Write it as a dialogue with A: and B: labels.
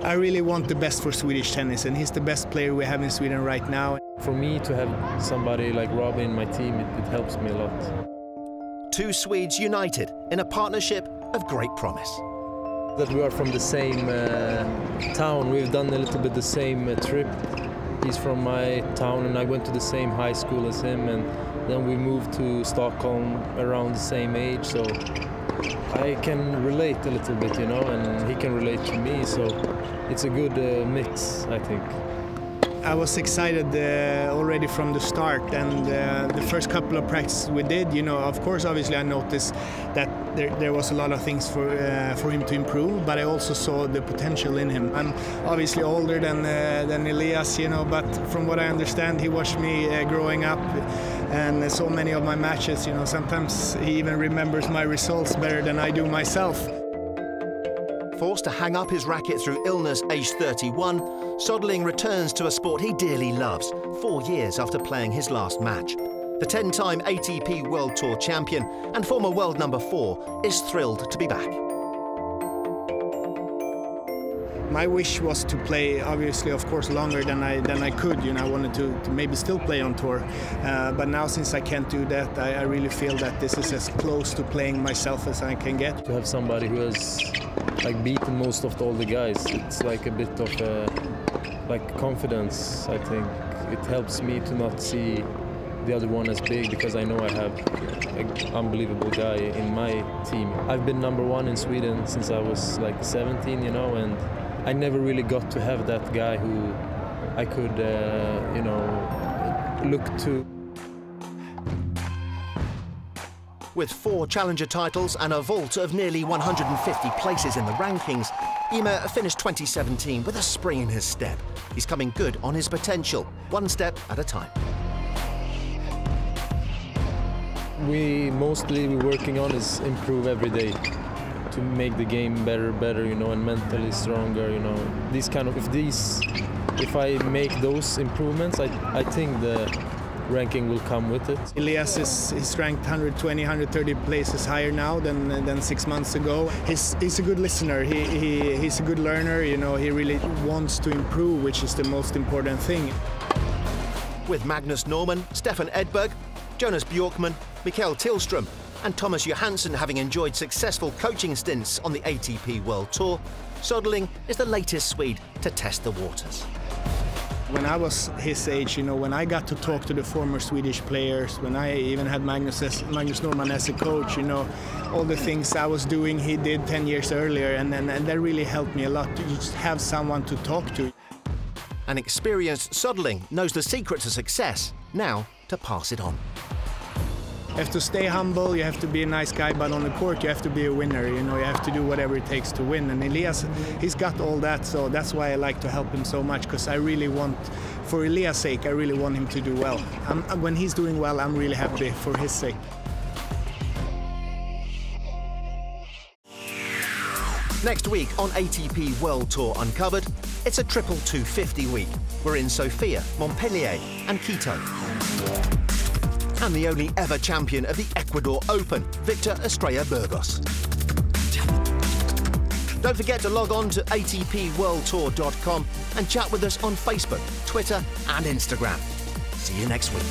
A: I really want the best for Swedish tennis, and he's the best player we have in Sweden right now.
B: For me to have somebody like Robin in my team, it helps me a lot.
C: Two Swedes united in a partnership of great promise.
B: That we are from the same town, we've done a little bit the same trip. He's from my town and I went to the same high school as him, and then we moved to Stockholm around the same age, so I can relate a little bit, you know, and he can relate to me, so it's a good mix, I think.
A: I was excited already from the start, and the first couple of practices we did, you know, of course, obviously I noticed that there was a lot of things for him to improve, but I also saw the potential in him. I'm obviously older than Elias, you know, but from what I understand, he watched me growing up and so many of my matches, you know, sometimes he even remembers my results better than I do myself.
C: Forced to hang up his racket through illness, aged 31, Soderling returns to a sport he dearly loves, 4 years after playing his last match. The 10-time ATP World Tour champion and former world number 4 is thrilled to be back.
A: My wish was to play, obviously, of course, longer than I could. You know, I wanted to maybe still play on tour, but now since I can't do that, I really feel that this is as close to playing myself as I can get.
B: To have somebody who has beaten most of all the guys, it's like a bit of confidence. I think it helps me to not see the other one as big, because I know I have an unbelievable guy in my team. I've been #1 in Sweden since I was like 17, you know, and I never really got to have that guy who I could, you know, look to.
C: With 4 challenger titles and a vault of nearly 150 places in the rankings, Ymer finished 2017 with a spring in his step. He's coming good on his potential, one step at a time.
B: We're working on is improve every day to make the game better, you know, and mentally stronger, you know. If I make those improvements, I think the ranking will come with it.
A: Elias is ranked 120, 130 places higher now than 6 months ago. He's a good listener. He's a good learner. You know, he really wants to improve, which is the most important thing.
C: With Magnus Norman, Stefan Edberg, Jonas Bjorkman, Mikael Tillström and Thomas Johansson having enjoyed successful coaching stints on the ATP World Tour, Soderling is the latest Swede to test the waters.
A: When I was his age, you know, when I got to talk to the former Swedish players, when I even had Magnus Norman as a coach, you know, all the things I was doing, he did 10 years earlier, and that really helped me a lot to just have someone to talk to.
C: An experienced Soderling knows the secret to success, now to pass it on.
A: You have to stay humble, you have to be a nice guy, but on the court you have to be a winner, you know, you have to do whatever it takes to win. And Elias, he's got all that, so that's why I like to help him so much, because I really want, for Elias' sake, I really want him to do well. When he's doing well, I'm really happy for his sake.
C: Next week on ATP World Tour Uncovered, it's a triple 250 week. We're in Sofia, Montpellier and Quito. And the only ever champion of the Ecuador Open, Victor Estrella Burgos. Don't forget to log on to atpworldtour.com and chat with us on Facebook, Twitter and Instagram. See you next week.